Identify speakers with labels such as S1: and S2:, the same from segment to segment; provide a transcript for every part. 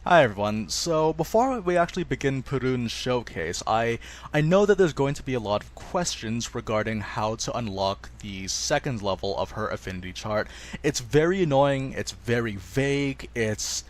S1: Hi everyone. So before we actually begin Perun's showcase, I know that there's going to be a lot of questions regarding how to unlock the second level of her affinity chart. It's very annoying, it's very vague, it's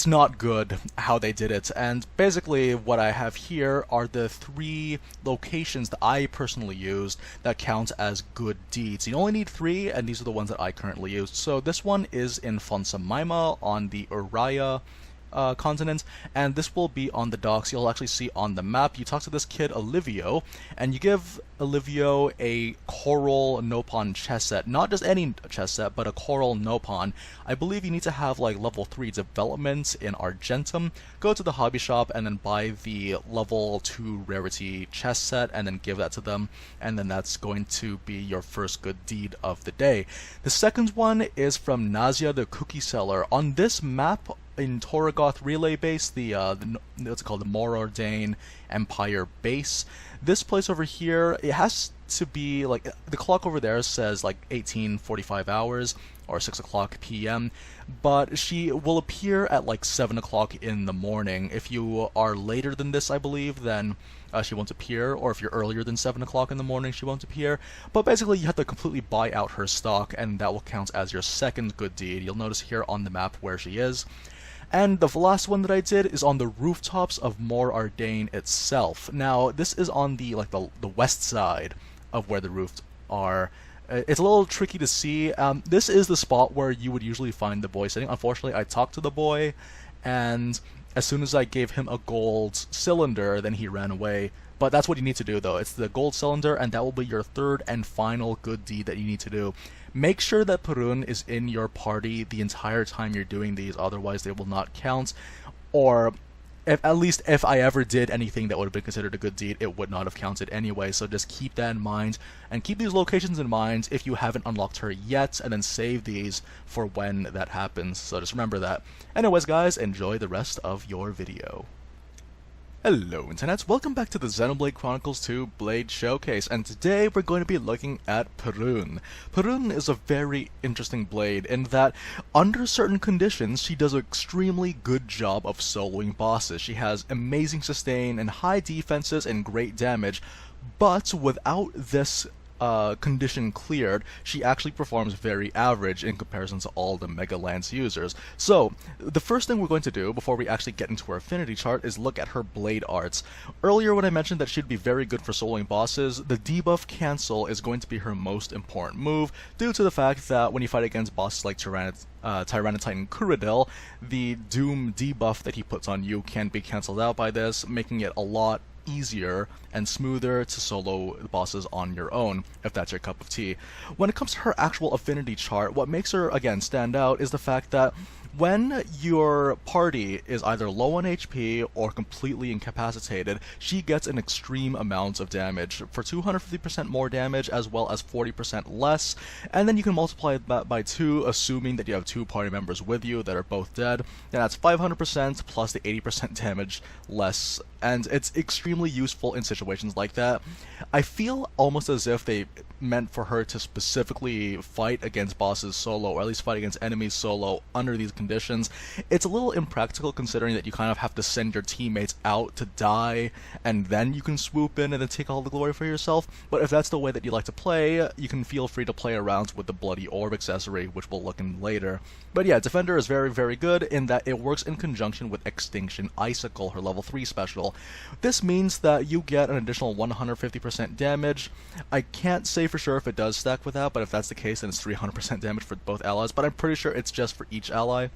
S1: not good how they did it. And basically what I have here are the three locations that I personally used that count as good deeds. You only need three, and these are the ones that I currently used. So this one is in Fonsamaima on the Uraya continent, and this will be on the docks. You'll actually see on the map. You talk to this kid Olivio, and you give Olivio a coral Nopon chess set. Not just any chess set, but a coral Nopon. I believe you need to have like level 3 development in Argentum. Go to the hobby shop and then buy the level 2 rarity chess set and then give that to them, and then that's going to be your first good deed of the day. The second one is from Nazia the Cookie Seller. On this map in Torgoth Relay Base, what's it called, the Morordain Empire base. This place over here, it has to be like the clock over there says like 18:45 hours or 6 o'clock p.m. But she will appear at like 7 o'clock in the morning. If you are later than this, I believe, then she won't appear, or if you're earlier than 7 o'clock in the morning, she won't appear. But basically, you have to completely buy out her stock, and that will count as your second good deed. You'll notice here on the map where she is. And the last one that I did is on the rooftops of Morordain itself. Now, this is on the west side of where the roofs are. It's a little tricky to see. This is the spot where you would usually find the boy sitting. Unfortunately, I talked to the boy, and as soon as I gave him a gold cylinder, then he ran away. But that's what you need to do, though. It's the gold cylinder, and that will be your third and final good deed that you need to do. Make sure that Perun is in your party the entire time you're doing these, otherwise they will not count. Or, at least if I ever did anything that would have been considered a good deed, it would not have counted anyway, so just keep that in mind. And keep these locations in mind if you haven't unlocked her yet, and then save these for when that happens. So just remember that. Anyways guys, enjoy the rest of your video. Hello internets, welcome back to the Xenoblade Chronicles 2 Blade Showcase, and today we're going to be looking at Perun. Perun is a very interesting blade in that, under certain conditions, she does an extremely good job of soloing bosses. She has amazing sustain and high defenses and great damage, but without this condition cleared, she actually performs very average in comparison to all the Mega Lance users. So, the first thing we're going to do before we actually get into her affinity chart is look at her blade arts. Earlier when I mentioned that she'd be very good for soloing bosses, the debuff cancel is going to be her most important move, due to the fact that when you fight against bosses like Tyranitin Kuradil, the Doom debuff that he puts on you can be cancelled out by this, making it a lot easier and smoother to solo bosses on your own, if that's your cup of tea. When it comes to her actual affinity chart, what makes her, again, stand out is the fact that when your party is either low on HP or completely incapacitated, she gets an extreme amount of damage, for 250% more damage as well as 40% less, and then you can multiply that by 2, assuming that you have 2 party members with you that are both dead, and that's 500% plus the 80% damage less, and it's extremely useful in situations like that. I feel almost as if they meant for her to specifically fight against bosses solo, or at least fight against enemies solo under these conditions. It's a little impractical considering that you kind of have to send your teammates out to die, and then you can swoop in and then take all the glory for yourself. But if that's the way that you like to play, you can feel free to play around with the Bloody Orb accessory, which we'll look in later. But yeah, Defender is very, very good in that it works in conjunction with Extinction Icicle, her level 3 special. This means that you get an additional 150% damage. I can't say for sure if it does stack with that, but if that's the case, then it's 300% damage for both allies, but I'm pretty sure it's just for each ally.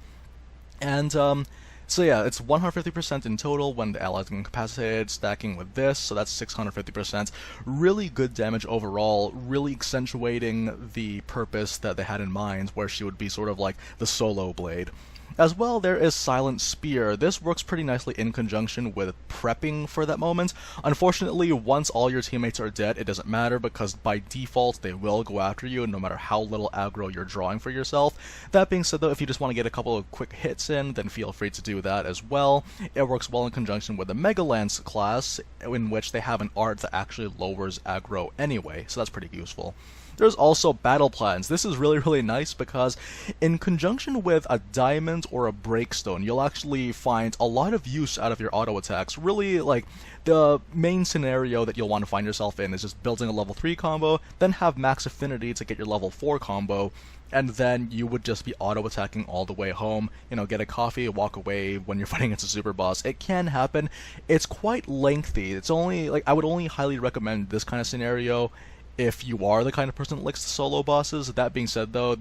S1: And, so yeah, it's 150% in total when the allies are incapacitated, stacking with this, so that's 650%. Really good damage overall, really accentuating the purpose that they had in mind, where she would be sort of like the solo blade. As well, there is Silent Spear. This works pretty nicely in conjunction with prepping for that moment. Unfortunately, once all your teammates are dead, it doesn't matter because by default they will go after you no matter how little aggro you're drawing for yourself. That being said though, if you just want to get a couple of quick hits in, then feel free to do that as well. It works well in conjunction with the Mega Lance class, in which they have an art that actually lowers aggro anyway, so that's pretty useful. There's also battle plans. This is really, really nice because in conjunction with a diamond or a breakstone, you'll actually find a lot of use out of your auto attacks. Really, like, the main scenario that you'll want to find yourself in is just building a level 3 combo, then have max affinity to get your level 4 combo, and then you would just be auto-attacking all the way home, you know, get a coffee, walk away when you're fighting against a super boss. It can happen. It's quite lengthy. It's only, like, I would only highly recommend this kind of scenario if you are the kind of person that likes the solo bosses. That being said, though,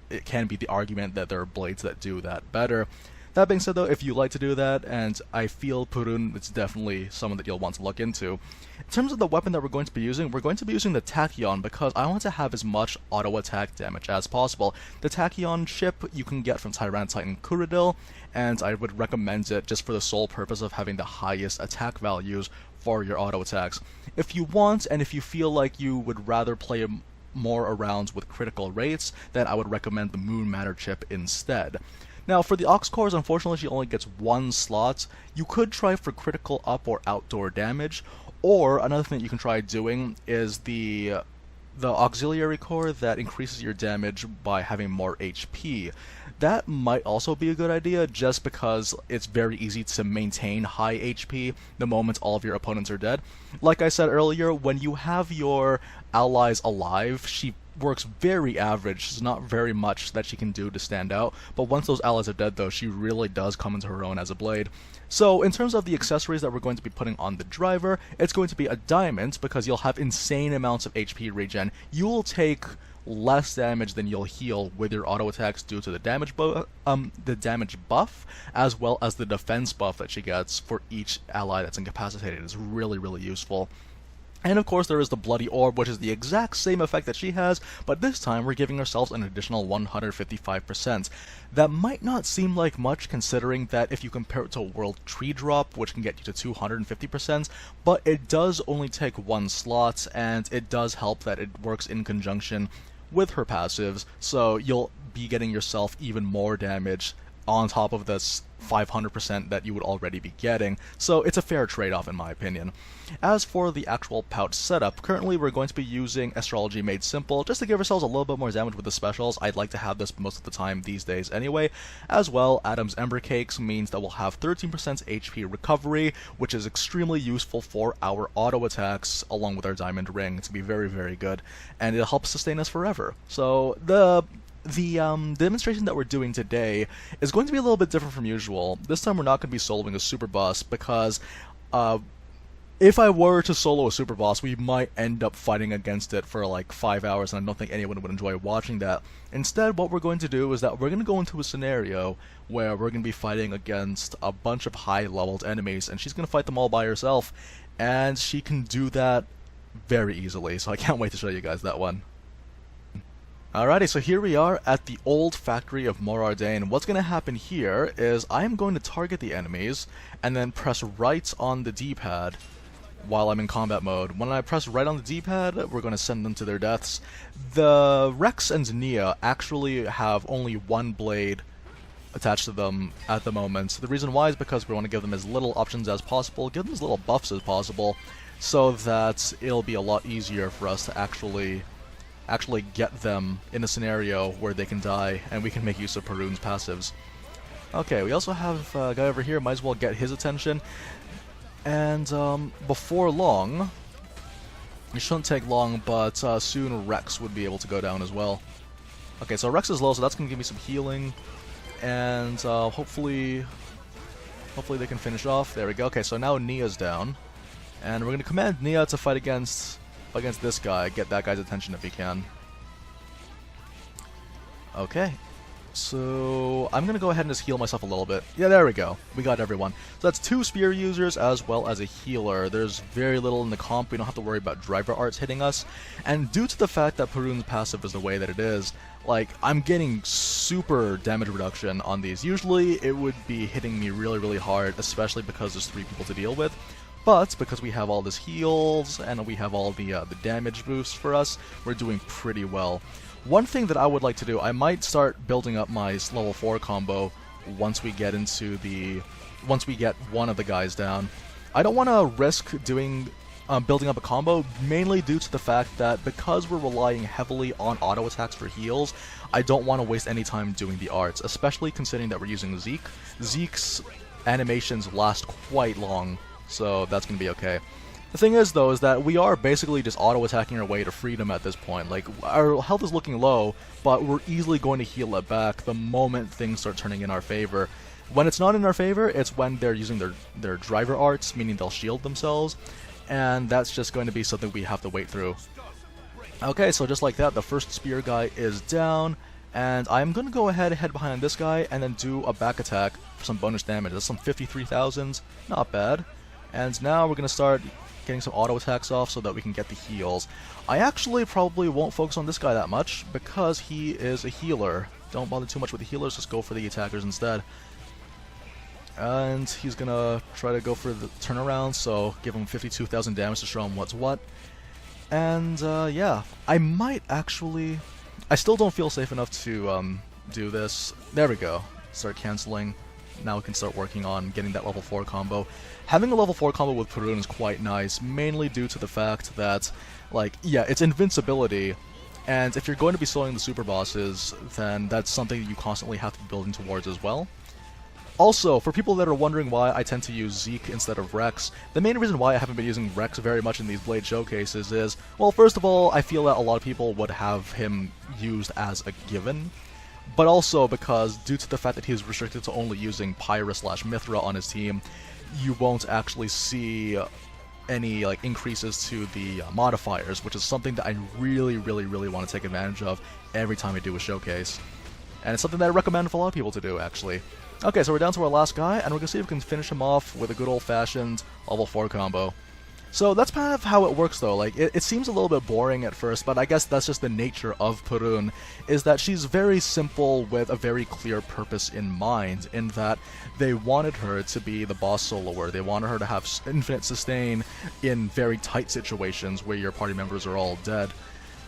S1: it can be the argument that there are blades that do that better. That being said, though, if you like to do that, and I feel Perun, it's definitely someone that you'll want to look into. In terms of the weapon that we're going to be using the Tachyon because I want to have as much auto attack damage as possible. The Tachyon chip you can get from Tyranitar Kuradil, and I would recommend it just for the sole purpose of having the highest attack values for your auto attacks. If you want, and if you feel like you would rather play more around with critical rates, then I would recommend the Moon Matter chip instead. Now, for the Ox Cores, unfortunately, she only gets one slot. You could try for critical up or outdoor damage, or another thing that you can try doing is the Auxiliary Core that increases your damage by having more HP. That might also be a good idea, just because it's very easy to maintain high HP the moment all of your opponents are dead. Like I said earlier, when you have your allies alive, she works very average. There's not very much that she can do to stand out, but once those allies are dead, though, she really does come into her own as a blade. So in terms of the accessories that we're going to be putting on the driver, it's going to be a diamond, because you'll have insane amounts of HP regen. You'll take less damage than you'll heal with your auto attacks due to the damage buff, as well as the defense buff that she gets for each ally that's incapacitated. It's really, really useful. And of course there is the Bloody Orb, which is the exact same effect that she has, but this time we're giving ourselves an additional 155%. That might not seem like much, considering that if you compare it to a World Tree Drop, which can get you to 250%, but it does only take one slot, and it does help that it works in conjunction with her passives, so you'll be getting yourself even more damage on top of this 500% that you would already be getting, so it's a fair trade-off in my opinion. As for the actual pouch setup, currently we're going to be using Astrology Made Simple, just to give ourselves a little bit more damage with the specials. I'd like to have this most of the time these days anyway. As well, Adam's Ember Cakes means that we'll have 13% HP recovery, which is extremely useful for our auto attacks, along with our Diamond Ring. It's going to be very, very good, and it'll help sustain us forever. So the demonstration that we're doing today is going to be a little bit different from usual. This time we're not going to be soloing a super boss, because if I were to solo a super boss, we might end up fighting against it for like 5 hours, and I don't think anyone would enjoy watching that. Instead, what we're going to do is that we're going to go into a scenario where we're going to be fighting against a bunch of high-leveled enemies, and she's going to fight them all by herself, and she can do that very easily, so I can't wait to show you guys that one. Alrighty, so here we are at the old factory of Morardain. What's going to happen here is I am going to target the enemies and then press right on the D-pad while I'm in combat mode. When I press right on the D-pad, we're going to send them to their deaths. The Rex and Nia actually have only one blade attached to them at the moment. The reason why is because we want to give them as little options as possible, give them as little buffs as possible, so that it'll be a lot easier for us to actually get them in a scenario where they can die, and we can make use of Perun's passives. Okay, we also have a guy over here, might as well get his attention. And before long, it shouldn't take long, but soon Rex would be able to go down as well. Okay, so Rex is low, so that's going to give me some healing, and hopefully they can finish off. There we go. Okay, so now Nia's down, and we're going to command Nia to fight against this guy, get that guy's attention if he can. Okay, so I'm gonna go ahead and just heal myself a little bit. Yeah, there we go. We got everyone. So that's 2 spear users as well as a healer. There's very little in the comp. We don't have to worry about driver arts hitting us. And due to the fact that Perun's passive is the way that it is, like, I'm getting super damage reduction on these. Usually it would be hitting me really, really hard, especially because there's 3 people to deal with. But because we have all this heals and we have all the damage boosts for us, we're doing pretty well. One thing that I would like to do, I might start building up my level 4 combo once we get one of the guys down. I don't want to risk doing building up a combo, mainly due to the fact that because we're relying heavily on auto attacks for heals, I don't want to waste any time doing the arts, especially considering that we're using Zeke. Zeke's animations last quite long, so that's going to be okay. The thing is, though, is that we are basically just auto-attacking our way to freedom at this point. Like, our health is looking low, but we're easily going to heal it back the moment things start turning in our favor. When it's not in our favor, it's when they're using their driver arts, meaning they'll shield themselves, and that's just going to be something we have to wait through. Okay, so just like that, the first spear guy is down, and I'm going to go ahead and head behind this guy and then do a back attack for some bonus damage. That's some 53,000, not bad. And now we're going to start getting some auto attacks off so that we can get the heals. I actually probably won't focus on this guy that much because he is a healer. Don't bother too much with the healers, just go for the attackers instead. And he's gonna try to go for the turnaround, so give him 52,000 damage to show him what's what. And yeah, I might actually... I still don't feel safe enough to do this. There we go. Start canceling. Now we can start working on getting that level 4 combo. Having a level 4 combo with Perun is quite nice, mainly due to the fact that, like, yeah, it's invincibility, and if you're going to be soloing the super bosses, then that's something you constantly have to be building towards as well. Also, for people that are wondering why I tend to use Zeke instead of Rex, the main reason why I haven't been using Rex very much in these Blade showcases is, well, first of all, I feel that a lot of people would have him used as a given, but also because, due to the fact that he's restricted to only using Pyra/Mithra on his team, you won't actually see any like increases to the modifiers, which is something that I really want to take advantage of every time I do a showcase. And it's something that I recommend for a lot of people to do, actually. Okay, so we're down to our last guy, and we're going to see if we can finish him off with a good old-fashioned level 4 combo. So that's kind of how it works, though. Like, it seems a little bit boring at first, but I guess that's just the nature of Perun, is that she's very simple with a very clear purpose in mind, in that they wanted her to be the boss soloer. They wanted her to have infinite sustain in very tight situations where your party members are all dead.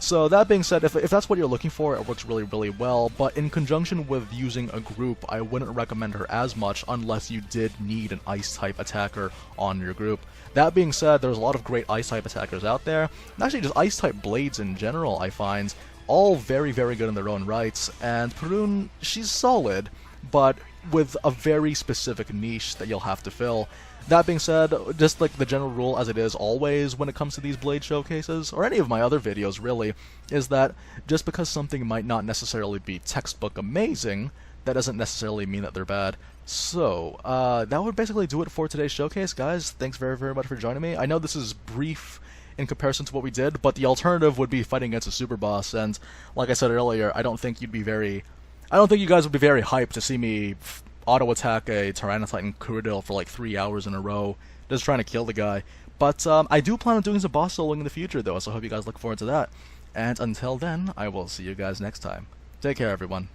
S1: So that being said, if that's what you're looking for, it works really well, but in conjunction with using a group, I wouldn't recommend her as much unless you did need an Ice-type attacker on your group. That being said, there's a lot of great Ice-type attackers out there, and actually just Ice-type blades in general, I find, all very good in their own rights, and Perun, she's solid, but with a very specific niche that you'll have to fill. That being said, just like the general rule as it is always when it comes to these Blade showcases, or any of my other videos really, is that just because something might not necessarily be textbook amazing, that doesn't necessarily mean that they're bad. So, that would basically do it for today's showcase, guys. Thanks very much for joining me. I know this is brief in comparison to what we did, but the alternative would be fighting against a super boss, and like I said earlier, I don't think you guys would be very hyped to see me auto-attack a Tyranitar Kuradil for like 3 hours in a row, just trying to kill the guy. But I do plan on doing some boss soloing in the future, though, so I hope you guys look forward to that. And until then, I will see you guys next time. Take care, everyone.